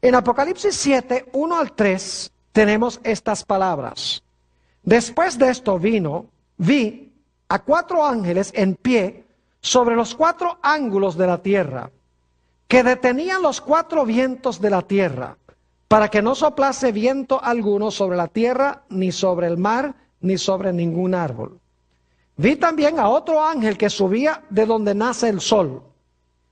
En Apocalipsis 7, 1 al 3, tenemos estas palabras. Después de esto vi a 4 ángeles en pie sobre los 4 ángulos de la tierra, que detenían los 4 vientos de la tierra, para que no soplase viento alguno sobre la tierra, ni sobre el mar, ni sobre ningún árbol. Vi también a otro ángel que subía de donde nace el sol,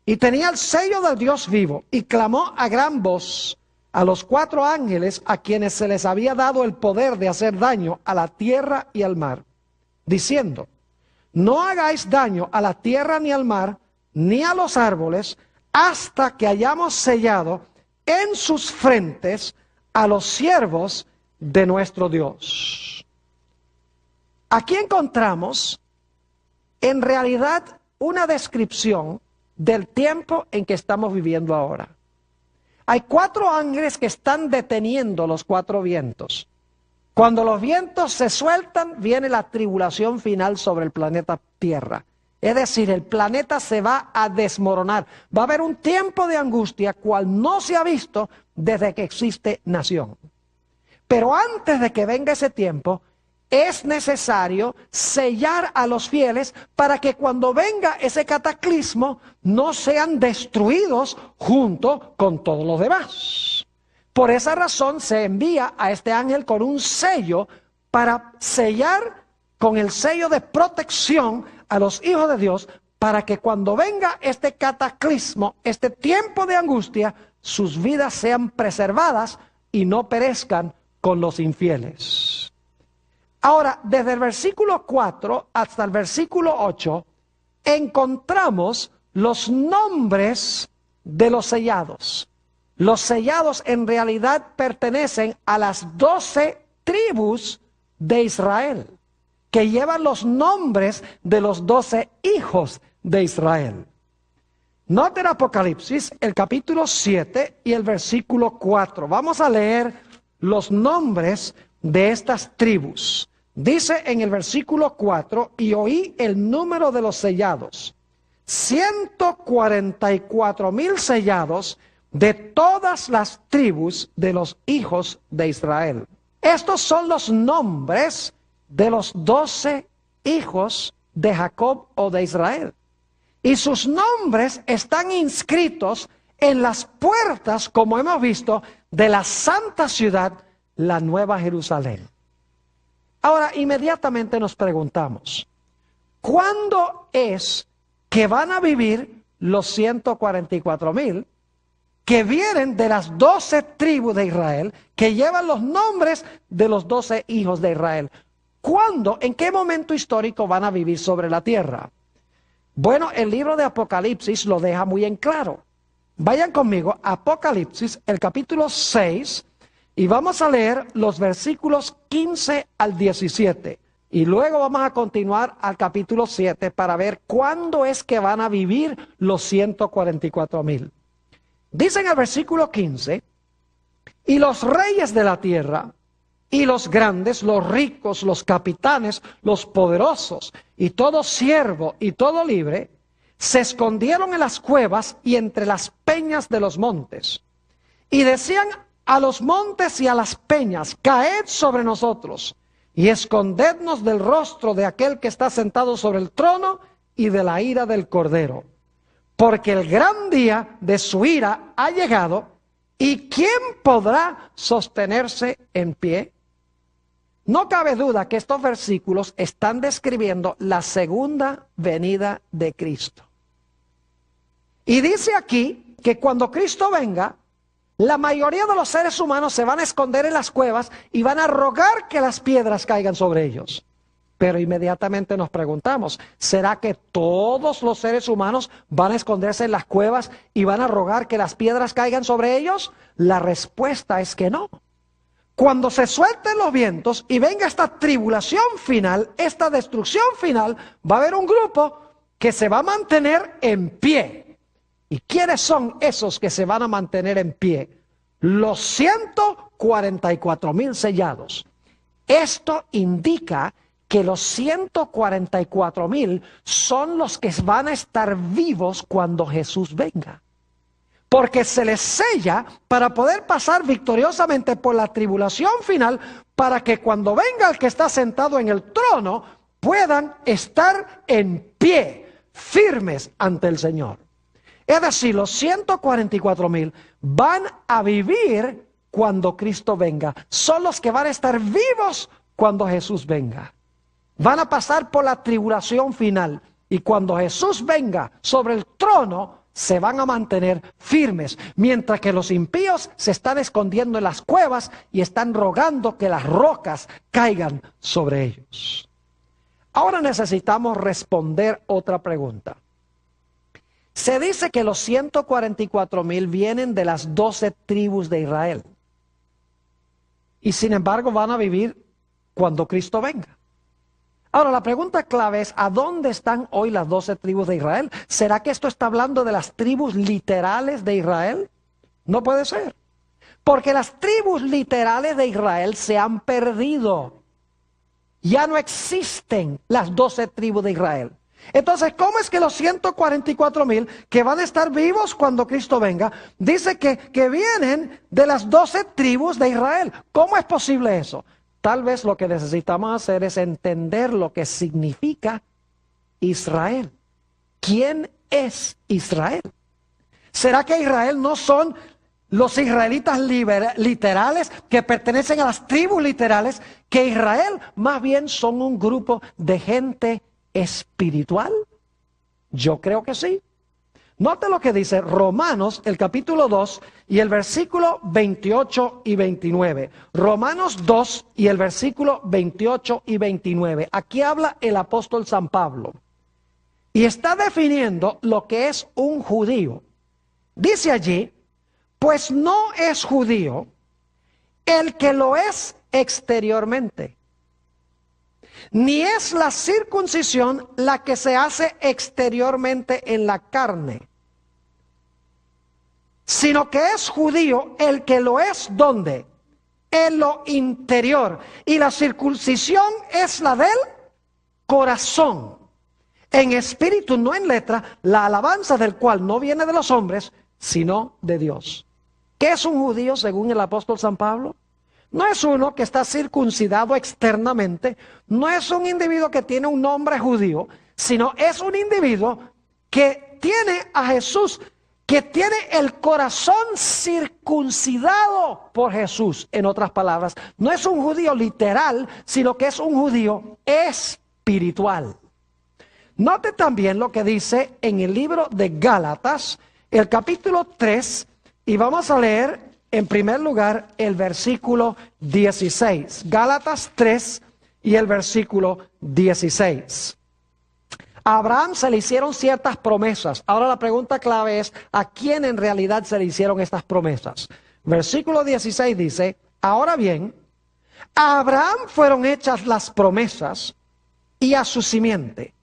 y tenía el sello del Dios vivo, y clamó a gran voz a los 4 ángeles a quienes se les había dado el poder de hacer daño a la tierra y al mar, diciendo: no hagáis daño a la tierra ni al mar, ni a los árboles, hasta que hayamos sellado en sus frentes a los siervos de nuestro Dios. Aquí encontramos en realidad una descripción del tiempo en que estamos viviendo ahora. Hay 4 ángeles que están deteniendo los 4 vientos. Cuando los vientos se sueltan, viene la tribulación final sobre el planeta Tierra. Es decir, el planeta se va a desmoronar. Va a haber un tiempo de angustia cual no se ha visto desde que existe nación. Pero antes de que venga ese tiempo, es necesario sellar a los fieles para que cuando venga ese cataclismo no sean destruidos junto con todos los demás. Por esa razón se envía a este ángel con un sello para sellar con el sello de protección a los hijos de Dios, para que cuando venga este cataclismo, este tiempo de angustia, sus vidas sean preservadas y no perezcan con los infieles. Ahora, desde el versículo 4 hasta el versículo 8, encontramos los nombres de los sellados. Los sellados en realidad pertenecen a las 12 tribus de Israel, que llevan los nombres de los 12 hijos de Israel. Noten Apocalipsis, el capítulo 7 y el versículo 4. Vamos a leer los nombres de estas tribus. Dice en el versículo 4, y oí el número de los sellados, 144,000 sellados de todas las tribus de los hijos de Israel. Estos son los nombres de los 12 hijos de Jacob o de Israel. Y sus nombres están inscritos en las puertas, como hemos visto, de la santa ciudad, la Nueva Jerusalén. Ahora, inmediatamente nos preguntamos, ¿cuándo es que van a vivir los 144,000 que vienen de las 12 tribus de Israel, que llevan los nombres de los 12 hijos de Israel? ¿Cuándo, en qué momento histórico van a vivir sobre la tierra? Bueno, el libro de Apocalipsis lo deja muy en claro. Vayan conmigo a Apocalipsis, el capítulo 6, y vamos a leer los versículos 15 al 17. Y luego vamos a continuar al capítulo 7 para ver cuándo es que van a vivir los 144,000. Dice en el versículo 15, y los reyes de la tierra, y los grandes, los ricos, los capitanes, los poderosos, y todo siervo y todo libre, se escondieron en las cuevas y entre las peñas de los montes. Y decían a los montes y a las peñas, caed sobre nosotros, y escondednos del rostro de aquel que está sentado sobre el trono y de la ira del Cordero. Porque el gran día de su ira ha llegado, ¿y quién podrá sostenerse en pie? No cabe duda que estos versículos están describiendo la segunda venida de Cristo. Y dice aquí que cuando Cristo venga, la mayoría de los seres humanos se van a esconder en las cuevas y van a rogar que las piedras caigan sobre ellos. Pero inmediatamente nos preguntamos, ¿será que todos los seres humanos van a esconderse en las cuevas y van a rogar que las piedras caigan sobre ellos? La respuesta es que no. Cuando se suelten los vientos y venga esta tribulación final, esta destrucción final, va a haber un grupo que se va a mantener en pie. ¿Y quiénes son esos que se van a mantener en pie? Los 144,000 sellados. Esto indica que los 144,000 son los que van a estar vivos cuando Jesús venga. porque se les sella para poder pasar victoriosamente por la tribulación final, para que cuando venga el que está sentado en el trono, puedan estar en pie, firmes ante el Señor. Es decir, los 144,000 van a vivir cuando Cristo venga. Son los que van a estar vivos cuando Jesús venga. Van a pasar por la tribulación final. Y cuando Jesús venga sobre el trono, se van a mantener firmes. Mientras que los impíos se están escondiendo en las cuevas y están rogando que las rocas caigan sobre ellos. Ahora necesitamos responder otra pregunta. Se dice que los 144,000 vienen de las 12 tribus de Israel. Y sin embargo van a vivir cuando Cristo venga. Ahora la pregunta clave es, ¿a dónde están hoy las 12 tribus de Israel? ¿Será que esto está hablando de las tribus literales de Israel? No puede ser. Porque las tribus literales de Israel se han perdido. Ya no existen las 12 tribus de Israel. Entonces, ¿cómo es que los 144,000 que van a estar vivos cuando Cristo venga, dice que vienen de las 12 tribus de Israel? ¿Cómo es posible eso? Tal vez lo que necesitamos hacer es entender lo que significa Israel. ¿Quién es Israel? ¿Será que Israel no son los israelitas literales que pertenecen a las tribus literales? Que Israel más bien son un grupo de gente espiritual. Yo creo que sí. Note lo que dice Romanos, el capítulo 2 y el versículo 28 y 29. Romanos 2 y el versículo 28 y 29. Aquí habla el apóstol San Pablo. Y está definiendo lo que es un judío. Dice allí, pues no es judío el que lo es exteriormente, ni es la circuncisión la que se hace exteriormente en la carne, sino que es judío el que lo es, ¿dónde? En lo interior. Y la circuncisión es la del corazón, en espíritu, no en letra, la alabanza del cual no viene de los hombres, sino de Dios. ¿Qué es un judío según el apóstol San Pablo? No es uno que está circuncidado externamente, no es un individuo que tiene un nombre judío, sino es un individuo que tiene a Jesús, que tiene el corazón circuncidado por Jesús. En otras palabras, no es un judío literal, sino que es un judío espiritual. Note también lo que dice en el libro de Gálatas, el capítulo 3, y vamos a leer en primer lugar el versículo 16. Gálatas 3 y el versículo 16. A Abraham se le hicieron ciertas promesas. Ahora la pregunta clave es, ¿a quién en realidad se le hicieron estas promesas? Versículo 16 dice, ahora bien, a Abraham fueron hechas las promesas y a su simiente.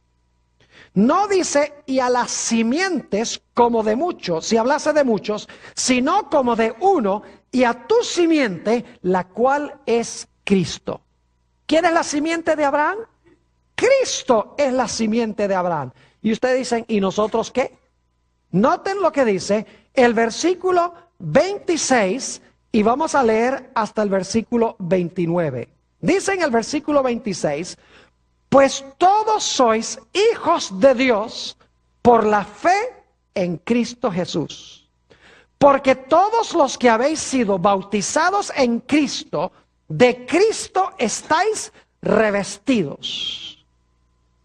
No dice, y a las simientes como de muchos, si hablase de muchos, sino como de uno, y a tu simiente, la cual es Cristo. ¿Quién es la simiente de Abraham? Cristo es la simiente de Abraham. Y ustedes dicen, ¿y nosotros qué? Noten lo que dice el versículo 26, y vamos a leer hasta el versículo 29. Dice en el versículo 26, pues todos sois hijos de Dios por la fe en Cristo Jesús. Porque todos los que habéis sido bautizados en Cristo, de Cristo estáis revestidos.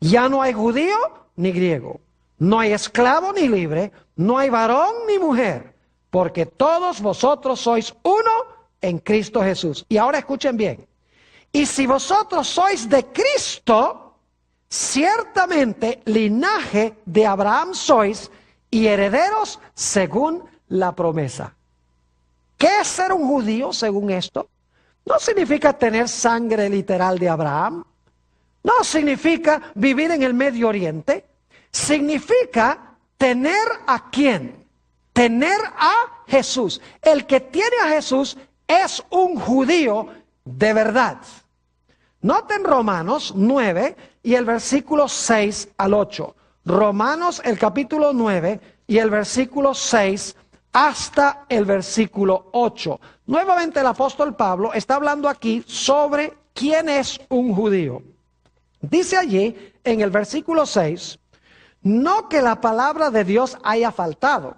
Ya no hay judío ni griego, no hay esclavo ni libre, no hay varón ni mujer, porque todos vosotros sois uno en Cristo Jesús. Y ahora escuchen bien. Y si vosotros sois de Cristo, ciertamente linaje de Abraham sois y herederos según la promesa. ¿Qué es ser un judío según esto? No significa tener sangre literal de Abraham. No significa vivir en el Medio Oriente. Significa tener ¿a quién? Tener a Jesús. El que tiene a Jesús es un judío de verdad. Noten Romanos 9 y el versículo 6 al 8. Romanos el capítulo 9 y el versículo 6 hasta el versículo 8. Nuevamente el apóstol Pablo está hablando aquí sobre quién es un judío. Dice allí en el versículo 6, no que la palabra de Dios haya faltado,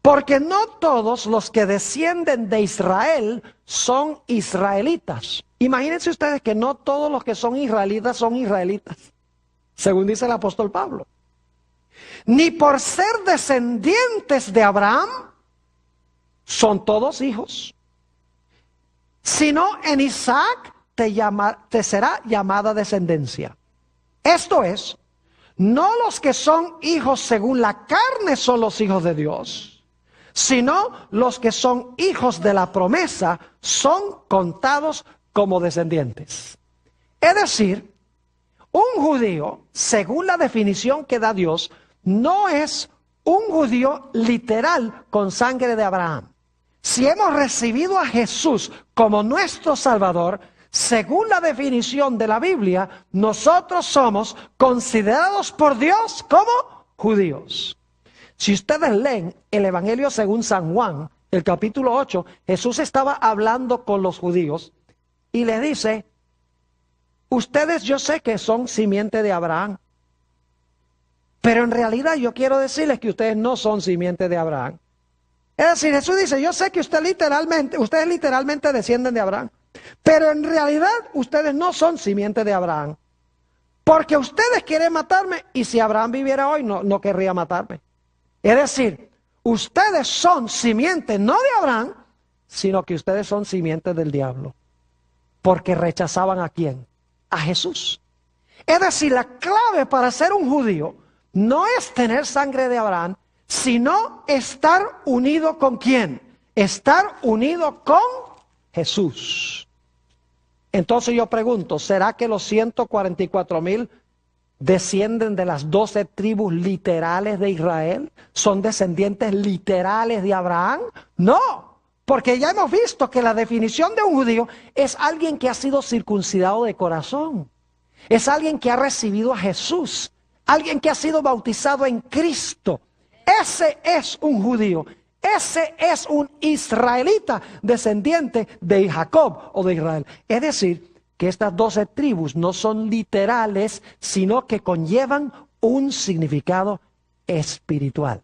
porque no todos los que descienden de Israel son israelitas. Imagínense ustedes que no todos los que son israelitas, según dice el apóstol Pablo. Ni por ser descendientes de Abraham, son todos hijos, sino en Isaac te será llamada descendencia. Esto es, no los que son hijos según la carne son los hijos de Dios, sino los que son hijos de la promesa son contados como descendientes. Es decir, un judío, según la definición que da Dios, no es un judío literal con sangre de Abraham. Si hemos recibido a Jesús como nuestro Salvador, según la definición de la Biblia, nosotros somos considerados por Dios como judíos. Si ustedes leen el Evangelio según San Juan, el capítulo 8, Jesús estaba hablando con los judíos y les dice, ustedes yo sé que son simiente de Abraham, pero en realidad yo quiero decirles que ustedes no son simiente de Abraham. Es decir, Jesús dice, yo sé que ustedes literalmente descienden de Abraham, pero en realidad ustedes no son simiente de Abraham, porque ustedes quieren matarme y si Abraham viviera hoy no querría matarme. Es decir, ustedes son simiente no de Abraham, sino que ustedes son simiente del diablo, porque rechazaban ¿a quién? A Jesús. Es decir, la clave para ser un judío no es tener sangre de Abraham, sino estar unido ¿con quién? Estar unido con Jesús. Entonces yo pregunto, ¿será que los 144,000 descienden de las 12 tribus literales de Israel? ¿Son descendientes literales de Abraham? No, porque ya hemos visto que la definición de un judío es alguien que ha sido circuncidado de corazón. Es alguien que ha recibido a Jesús, alguien que ha sido bautizado en Cristo. Ese es un judío, ese es un israelita descendiente de Jacob o de Israel. Es decir, que estas 12 tribus no son literales, sino que conllevan un significado espiritual.